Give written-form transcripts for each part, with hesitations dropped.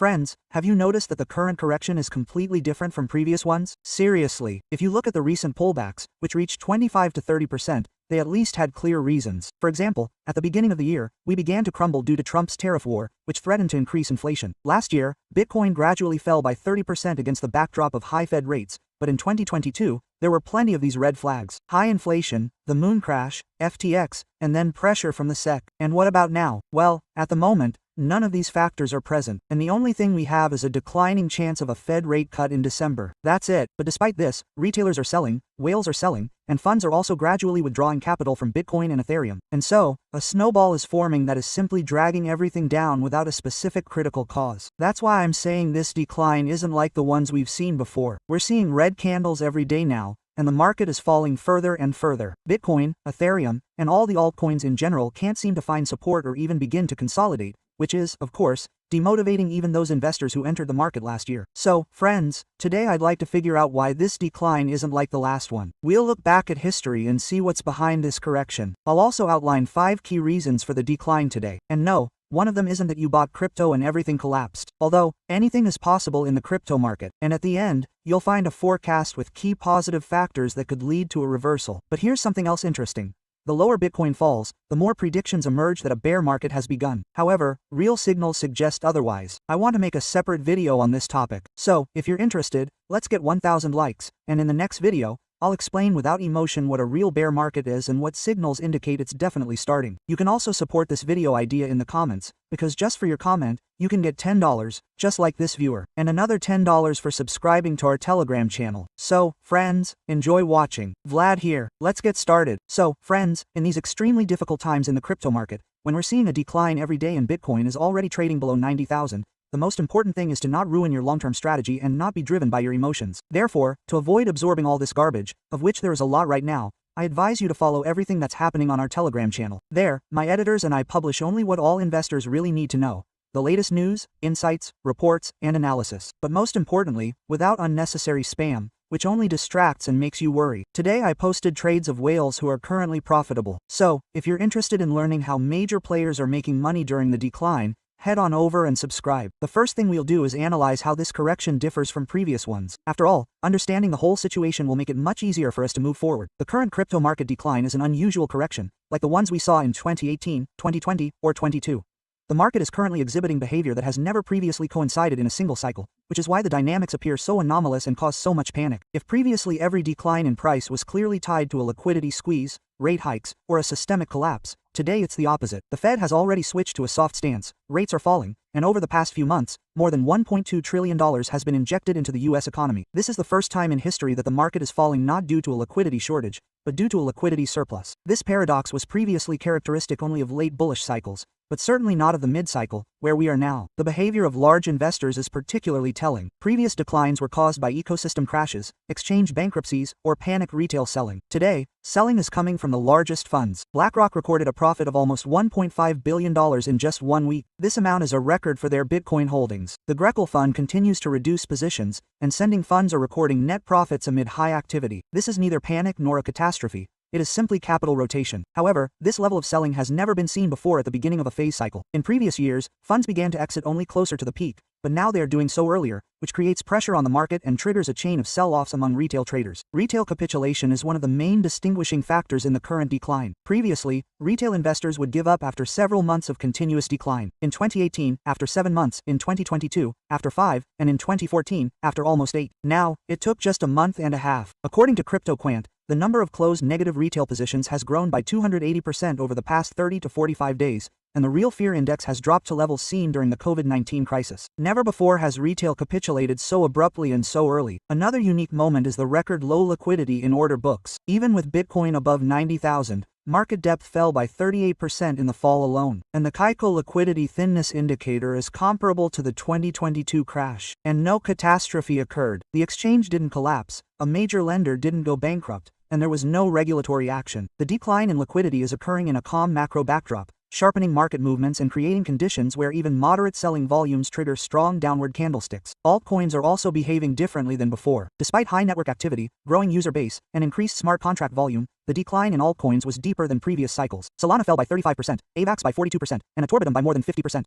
Friends, have you noticed that the current correction is completely different from previous ones? Seriously, if you look at the recent pullbacks, which reached 25 to 30%, they at least had clear reasons. For example, at the beginning of the year, we began to crumble due to Trump's tariff war, which threatened to increase inflation. Last year, Bitcoin gradually fell by 30% against the backdrop of high Fed rates, but in 2022, there were plenty of these red flags. High inflation, the moon crash, FTX, and then pressure from the SEC. And what about now? Well, at the moment, none of these factors are present, and the only thing we have is a declining chance of a Fed rate cut in December. That's it. But despite this, retailers are selling, whales are selling, and funds are also gradually withdrawing capital from Bitcoin and Ethereum. And so, a snowball is forming that is simply dragging everything down without a specific critical cause. That's why I'm saying this decline isn't like the ones we've seen before. We're seeing red candles every day now, and the market is falling further and further. Bitcoin, Ethereum, and all the altcoins in general can't seem to find support or even begin to consolidate, which is, of course, demotivating even those investors who entered the market last year. So, friends, today I'd like to figure out why this decline isn't like the last one. We'll look back at history and see what's behind this correction. I'll also outline 5 key reasons for the decline today. And no, one of them isn't that you bought crypto and everything collapsed. Although, anything is possible in the crypto market. And at the end, you'll find a forecast with key positive factors that could lead to a reversal. But here's something else interesting. The lower Bitcoin falls, the more predictions emerge that a bear market has begun. However, real signals suggest otherwise. I want to make a separate video on this topic. So, if you're interested, let's get 1,000 likes, and in the next video, I'll explain without emotion what a real bear market is and what signals indicate it's definitely starting. You can also support this video idea in the comments, because just for your comment, you can get $10, just like this viewer, and another $10 for subscribing to our Telegram channel. So, friends, enjoy watching. Vlad here. Let's get started. So, friends, in these extremely difficult times in the crypto market, when we're seeing a decline every day and Bitcoin is already trading below 90,000, the most important thing is to not ruin your long-term strategy and not be driven by your emotions. Therefore, to avoid absorbing all this garbage, of which there is a lot right now, I advise you to follow everything that's happening on our Telegram channel. There, my editors and I publish only what all investors really need to know. The latest news, insights, reports, and analysis. But most importantly, without unnecessary spam, which only distracts and makes you worry. Today I posted trades of whales who are currently profitable. So, if you're interested in learning how major players are making money during the decline, head on over and subscribe. The first thing we'll do is analyze how this correction differs from previous ones. After all, understanding the whole situation will make it much easier for us to move forward. The current crypto market decline is an unusual correction, like the ones we saw in 2018, 2020, or 22. The market is currently exhibiting behavior that has never previously coincided in a single cycle, which is why the dynamics appear so anomalous and cause so much panic. If previously every decline in price was clearly tied to a liquidity squeeze, rate hikes, or a systemic collapse, today it's the opposite. The Fed has already switched to a soft stance, rates are falling, and over the past few months, more than $1.2 trillion has been injected into the US economy. This is the first time in history that the market is falling not due to a liquidity shortage, but due to a liquidity surplus. This paradox was previously characteristic only of late bullish cycles, but certainly not of the mid-cycle, where we are now. The behavior of large investors is particularly telling. Previous declines were caused by ecosystem crashes, exchange bankruptcies, or panic retail selling. Today, selling is coming from the largest funds. BlackRock recorded a profit of almost $1.5 billion in just 1 week. This amount is a record for their Bitcoin holdings. The Grekel fund continues to reduce positions, and sending funds are recording net profits amid high activity. This is neither panic nor a catastrophe. It is simply capital rotation. However, this level of selling has never been seen before at the beginning of a phase cycle. In previous years, funds began to exit only closer to the peak, but now they are doing so earlier, which creates pressure on the market and triggers a chain of sell-offs among retail traders. Retail capitulation is one of the main distinguishing factors in the current decline. Previously, retail investors would give up after several months of continuous decline. In 2018, after 7 months, in 2022, after 5, and in 2014, after almost 8. Now, it took just a month and a half. According to CryptoQuant, the number of closed negative retail positions has grown by 280% over the past 30 to 45 days, and the real fear index has dropped to levels seen during the COVID-19 crisis. Never before has retail capitulated so abruptly and so early. Another unique moment is the record low liquidity in order books. Even with Bitcoin above 90,000, market depth fell by 38% in the fall alone, and the Kaiko liquidity thinness indicator is comparable to the 2022 crash. And no catastrophe occurred. The exchange didn't collapse, a major lender didn't go bankrupt, and there was no regulatory action. The decline in liquidity is occurring in a calm macro backdrop, sharpening market movements and creating conditions where even moderate selling volumes trigger strong downward candlesticks. Altcoins are also behaving differently than before. Despite high network activity, growing user base, and increased smart contract volume, the decline in altcoins was deeper than previous cycles. Solana fell by 35%, AVAX by 42%, and Ethereum by more than 50%.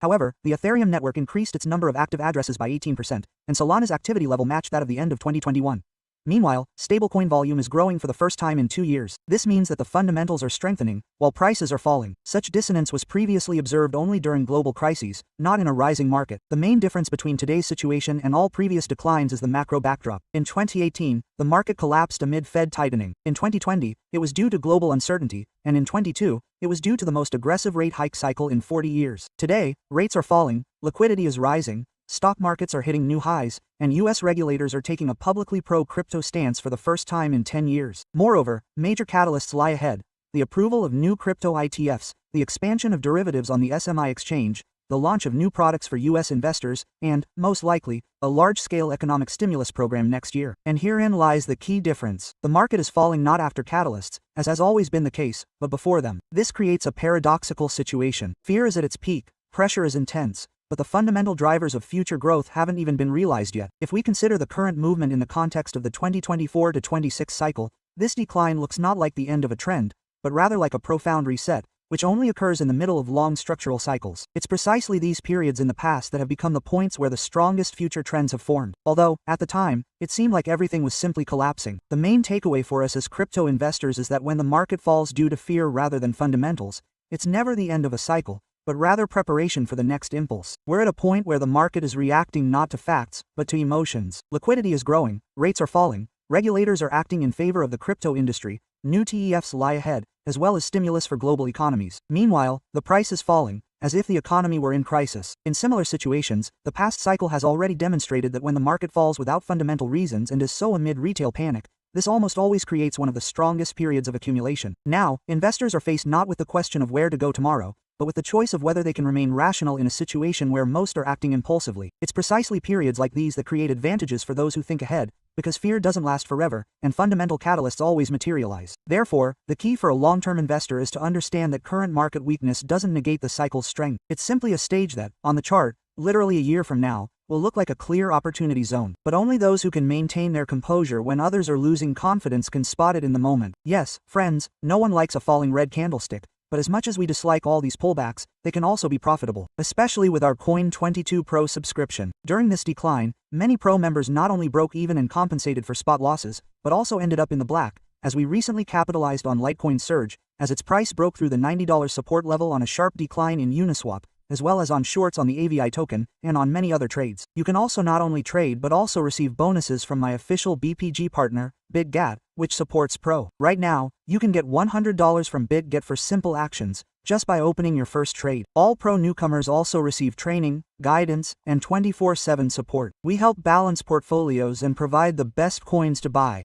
However, the Ethereum network increased its number of active addresses by 18%, and Solana's activity level matched that of the end of 2021. Meanwhile, stablecoin volume is growing for the first time in 2 years. This means that the fundamentals are strengthening, while prices are falling. Such dissonance was previously observed only during global crises, not in a rising market. The main difference between today's situation and all previous declines is the macro backdrop. In 2018, the market collapsed amid Fed tightening. In 2020, it was due to global uncertainty, and in 2022, it was due to the most aggressive rate hike cycle in 40 years. Today, rates are falling, liquidity is rising, stock markets are hitting new highs, and US regulators are taking a publicly pro-crypto stance for the first time in 10 years. Moreover, major catalysts lie ahead: the approval of new crypto ETFs, the expansion of derivatives on the SMI exchange, the launch of new products for US investors, and, most likely, a large-scale economic stimulus program next year. And herein lies the key difference. The market is falling not after catalysts, as has always been the case, but before them. This creates a paradoxical situation. Fear is at its peak, pressure is intense, but the fundamental drivers of future growth haven't even been realized yet. If we consider the current movement in the context of the 2024 to 26 cycle, this decline looks not like the end of a trend, but rather like a profound reset, which only occurs in the middle of long structural cycles. It's precisely these periods in the past that have become the points where the strongest future trends have formed. Although, at the time, it seemed like everything was simply collapsing. The main takeaway for us as crypto investors is that when the market falls due to fear rather than fundamentals, it's never the end of a cycle, but rather preparation for the next impulse. We're at a point where the market is reacting not to facts, but to emotions. Liquidity is growing, rates are falling, regulators are acting in favor of the crypto industry, new TEFs lie ahead, as well as stimulus for global economies. Meanwhile, the price is falling, as if the economy were in crisis. In similar situations, the past cycle has already demonstrated that when the market falls without fundamental reasons and is so amid retail panic, this almost always creates one of the strongest periods of accumulation. Now, investors are faced not with the question of where to go tomorrow, but with the choice of whether they can remain rational in a situation where most are acting impulsively. It's precisely periods like these that create advantages for those who think ahead, because fear doesn't last forever, and fundamental catalysts always materialize. Therefore, the key for a long-term investor is to understand that current market weakness doesn't negate the cycle's strength. It's simply a stage that, on the chart, literally a year from now, will look like a clear opportunity zone. But only those who can maintain their composure when others are losing confidence can spot it in the moment. Yes, friends, no one likes a falling red candlestick, but as much as we dislike all these pullbacks, they can also be profitable, especially with our Coin22 Pro subscription. During this decline, many Pro members not only broke even and compensated for spot losses, but also ended up in the black, as we recently capitalized on Litecoin's surge, as its price broke through the $90 support level on a sharp decline in Uniswap, as well as on shorts on the AVI token, and on many other trades. You can also not only trade but also receive bonuses from my official BPG partner, BitGat, which supports Pro. Right now, you can get $100 from BitGet for simple actions, just by opening your first trade. All Pro newcomers also receive training, guidance, and 24/7 support. We help balance portfolios and provide the best coins to buy.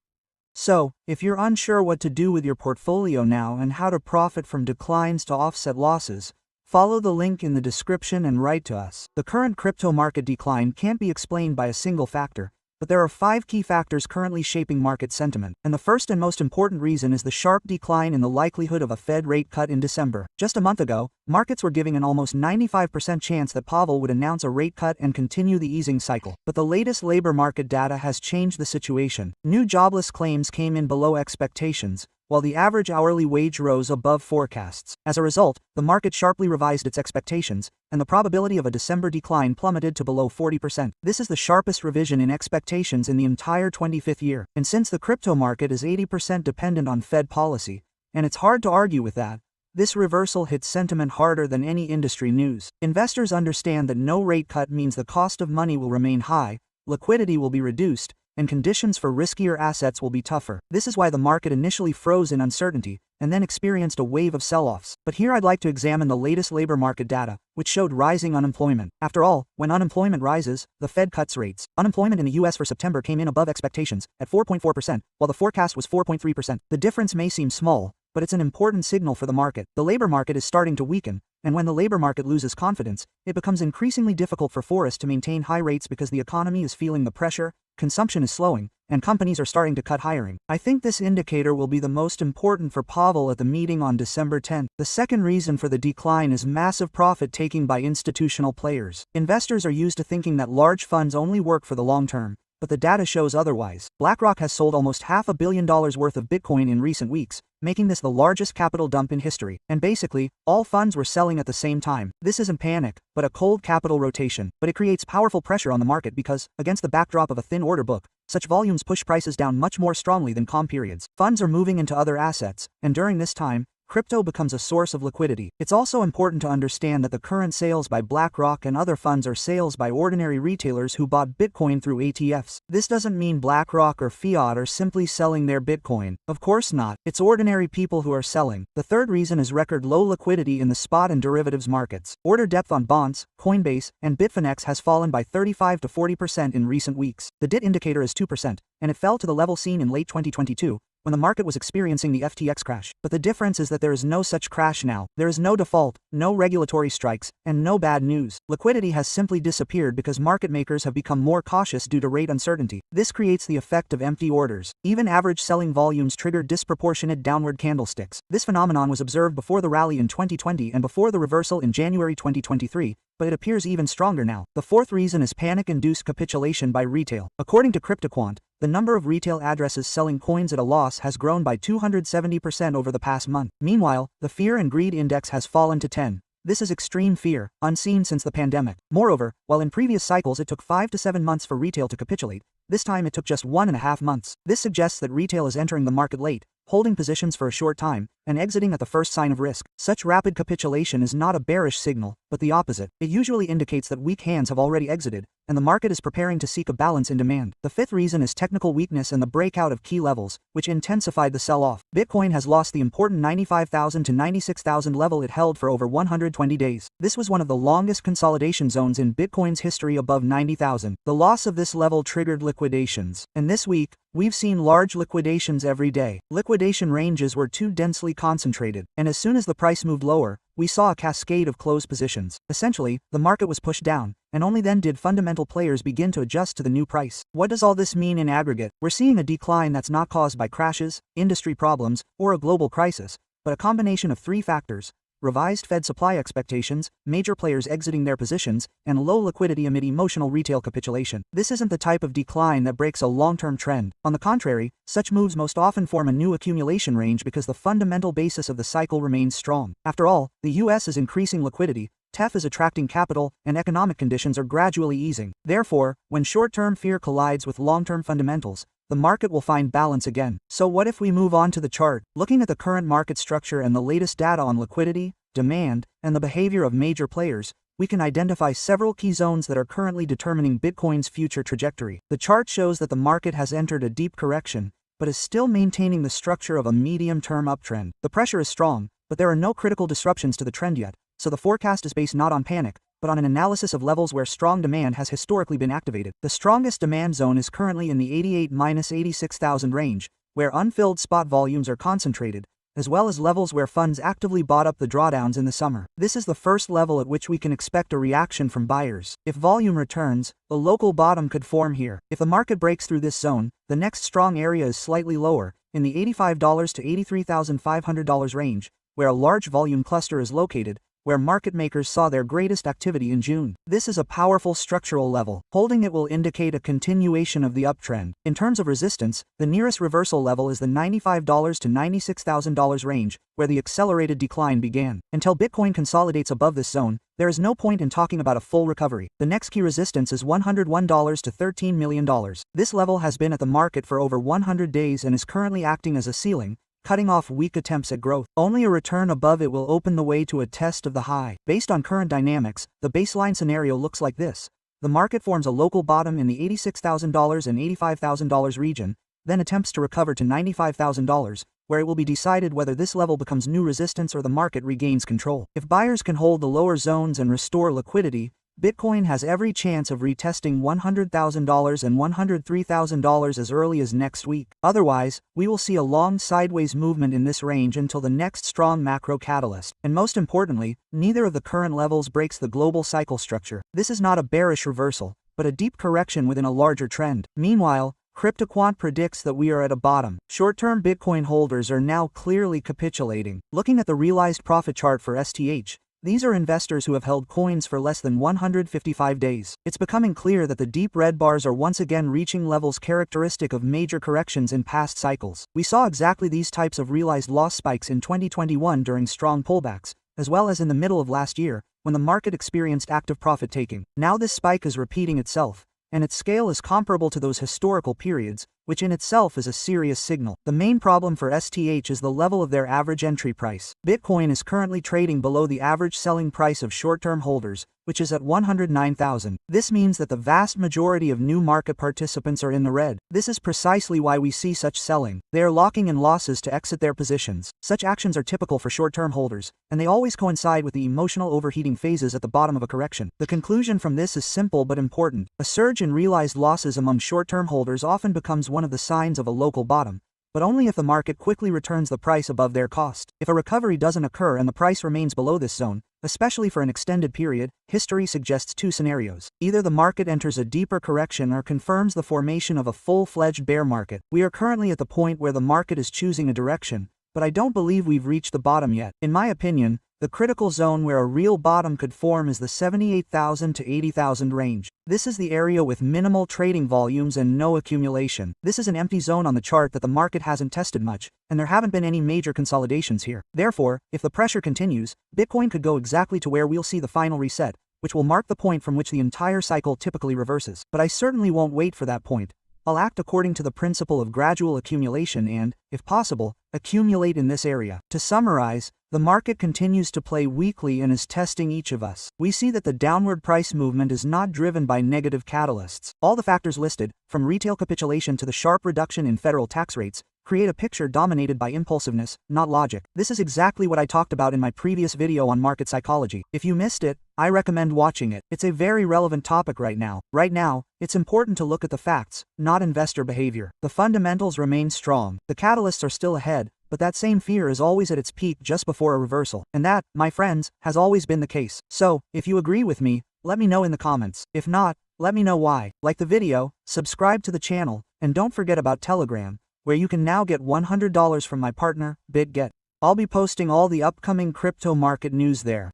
So, if you're unsure what to do with your portfolio now and how to profit from declines to offset losses, follow the link in the description and write to us. The current crypto market decline can't be explained by a single factor, but there are 5 key factors currently shaping market sentiment, and the first and most important reason is the sharp decline in the likelihood of a Fed rate cut in December. Just a month ago, markets were giving an almost 95% chance that Powell would announce a rate cut and continue the easing cycle. But the latest labor market data has changed the situation. New jobless claims came in below expectations, while the average hourly wage rose above forecasts. As a result, the market sharply revised its expectations, and the probability of a December decline plummeted to below 40%. This is the sharpest revision in expectations in the entire 25th year. And since the crypto market is 80% dependent on Fed policy, and it's hard to argue with that, this reversal hits sentiment harder than any industry news. Investors understand that no rate cut means the cost of money will remain high, liquidity will be reduced, and conditions for riskier assets will be tougher. This is why the market initially froze in uncertainty, and then experienced a wave of sell-offs. But here I'd like to examine the latest labor market data, which showed rising unemployment. After all, when unemployment rises, the Fed cuts rates. Unemployment in the US for September came in above expectations, at 4.4%, while the forecast was 4.3%. The difference may seem small, but it's an important signal for the market. The labor market is starting to weaken, and when the labor market loses confidence, it becomes increasingly difficult for forests to maintain high rates because the economy is feeling the pressure, consumption is slowing, and companies are starting to cut hiring. I think this indicator will be the most important for Powell at the meeting on December 10th. The second reason for the decline is massive profit-taking by institutional players. Investors are used to thinking that large funds only work for the long term, but the data shows otherwise. BlackRock has sold almost $500 million worth of Bitcoin in recent weeks, making this the largest capital dump in history. And basically, all funds were selling at the same time. This isn't panic, but a cold capital rotation. But it creates powerful pressure on the market because, against the backdrop of a thin order book, such volumes push prices down much more strongly than calm periods. Funds are moving into other assets, and during this time, crypto becomes a source of liquidity. It's also important to understand that the current sales by BlackRock and other funds are sales by ordinary retailers who bought Bitcoin through ETFs. This doesn't mean BlackRock or Fiat are simply selling their Bitcoin. Of course not. It's ordinary people who are selling. The third reason is record low liquidity in the spot and derivatives markets. Order depth on bonds, Coinbase, and Bitfinex has fallen by 35 to 40% in recent weeks. The DIT indicator is 2%, and it fell to the level seen in late 2022. When the market was experiencing the FTX crash. But the difference is that there is no such crash now. There is no default, no regulatory strikes, and no bad news. Liquidity has simply disappeared because market makers have become more cautious due to rate uncertainty. This creates the effect of empty orders. Even average selling volumes trigger disproportionate downward candlesticks. This phenomenon was observed before the rally in 2020 and before the reversal in January 2023. But it appears even stronger now. The fourth reason is panic-induced capitulation by retail. According to CryptoQuant, the number of retail addresses selling coins at a loss has grown by 270% over the past month. Meanwhile, the fear and greed index has fallen to 10. This is extreme fear, unseen since the pandemic. Moreover, while in previous cycles it took 5 to 7 months for retail to capitulate, this time it took just 1.5 months. This suggests that retail is entering the market late, holding positions for a short time, and exiting at the first sign of risk. Such rapid capitulation is not a bearish signal, but the opposite. It usually indicates that weak hands have already exited, and the market is preparing to seek a balance in demand. The fifth reason is technical weakness and the breakout of key levels, which intensified the sell-off. Bitcoin has lost the important 95,000 to 96,000 level it held for over 120 days. This was one of the longest consolidation zones in Bitcoin's history above 90,000. The loss of this level triggered liquidations, and this week, we've seen large liquidations every day. Liquidation ranges were too densely concentrated, and as soon as the price moved lower, we saw a cascade of closed positions. Essentially, the market was pushed down, and only then did fundamental players begin to adjust to the new price. What does all this mean in aggregate? We're seeing a decline that's not caused by crashes, industry problems, or a global crisis, but a combination of three factors: revised Fed supply expectations, major players exiting their positions, and low liquidity amid emotional retail capitulation. This isn't the type of decline that breaks a long-term trend. On the contrary, such moves most often form a new accumulation range because the fundamental basis of the cycle remains strong. After all, the US is increasing liquidity, TEF is attracting capital, and economic conditions are gradually easing. Therefore, when short-term fear collides with long-term fundamentals, the market will find balance again. So what if we move on to the chart? Looking at the current market structure and the latest data on liquidity, demand, and the behavior of major players, we can identify several key zones that are currently determining Bitcoin's future trajectory. The chart shows that the market has entered a deep correction, but is still maintaining the structure of a medium-term uptrend. The pressure is strong, but there are no critical disruptions to the trend yet, so the forecast is based not on panic, but on an analysis of levels where strong demand has historically been activated. The strongest demand zone is currently in the 88,000–86,000 range, where unfilled spot volumes are concentrated, as well as levels where funds actively bought up the drawdowns in the summer. This is the first level at which we can expect a reaction from buyers. If volume returns, a local bottom could form here. If the market breaks through this zone, the next strong area is slightly lower, in the $85 to $83,500 range, where a large volume cluster is located, where market makers saw their greatest activity in June. This is a powerful structural level. Holding it will indicate a continuation of the uptrend. In terms of resistance, the nearest reversal level is the $95 to $96,000 range, where the accelerated decline began. Until Bitcoin consolidates above this zone, there is no point in talking about a full recovery. The next key resistance is $101 to $13 million. This level has been at the market for over 100 days and is currently acting as a ceiling, cutting off weak attempts at growth. Only a return above it will open the way to a test of the high. Based on current dynamics, the baseline scenario looks like this. The market forms a local bottom in the $86,000 and $85,000 region, then attempts to recover to $95,000, where it will be decided whether this level becomes new resistance or the market regains control. If buyers can hold the lower zones and restore liquidity, Bitcoin has every chance of retesting $100,000 and $103,000 as early as next week. Otherwise, we will see a long sideways movement in this range until the next strong macro catalyst. And most importantly, neither of the current levels breaks the global cycle structure. This is not a bearish reversal, but a deep correction within a larger trend. Meanwhile, CryptoQuant predicts that we are at a bottom. Short-term Bitcoin holders are now clearly capitulating. Looking at the realized profit chart for STH, These are investors who have held coins for less than 155 days. It's becoming clear that the deep red bars are once again reaching levels characteristic of major corrections in past cycles. We saw exactly these types of realized loss spikes in 2021 during strong pullbacks, as well as in the middle of last year, when the market experienced active profit taking. Now this spike is repeating itself, and its scale is comparable to those historical periods, which in itself is a serious signal. The main problem for STH is the level of their average entry price. Bitcoin is currently trading below the average selling price of short-term holders, which is at 109,000. This means that the vast majority of new market participants are in the red. This is precisely why we see such selling. They are locking in losses to exit their positions. Such actions are typical for short-term holders, and they always coincide with the emotional overheating phases at the bottom of a correction. The conclusion from this is simple but important. A surge in realized losses among short-term holders often becomes one of the signs of a local bottom, but only if the market quickly returns the price above their cost. If a recovery doesn't occur and the price remains below this zone, especially for an extended period, history suggests two scenarios. Either the market enters a deeper correction or confirms the formation of a full-fledged bear market. We are currently at the point where the market is choosing a direction, but I don't believe we've reached the bottom yet. In my opinion, the critical zone where a real bottom could form is the 78,000 to 80,000 range. This is the area with minimal trading volumes and no accumulation. This is an empty zone on the chart that the market hasn't tested much, and there haven't been any major consolidations here. Therefore, if the pressure continues, Bitcoin could go exactly to where we'll see the final reset, which will mark the point from which the entire cycle typically reverses. But I certainly won't wait for that point. I'll act according to the principle of gradual accumulation and, if possible, accumulate in this area. To summarize, the market continues to play weakly and is testing each of us. We see that the downward price movement is not driven by negative catalysts. All the factors listed, from retail capitulation to the sharp reduction in federal tax rates, create a picture dominated by impulsiveness, not logic. This is exactly what I talked about in my previous video on market psychology. If you missed it, I recommend watching it. It's a very relevant topic right now. Right now, it's important to look at the facts, not investor behavior. The fundamentals remain strong. The catalysts are still ahead, but that same fear is always at its peak just before a reversal. And that, my friends, has always been the case. So, if you agree with me, let me know in the comments. If not, let me know why. Like the video, subscribe to the channel, and don't forget about Telegram, where you can now get $100 from my partner, BitGet. I'll be posting all the upcoming crypto market news there.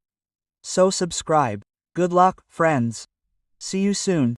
So subscribe. Good luck, friends. See you soon.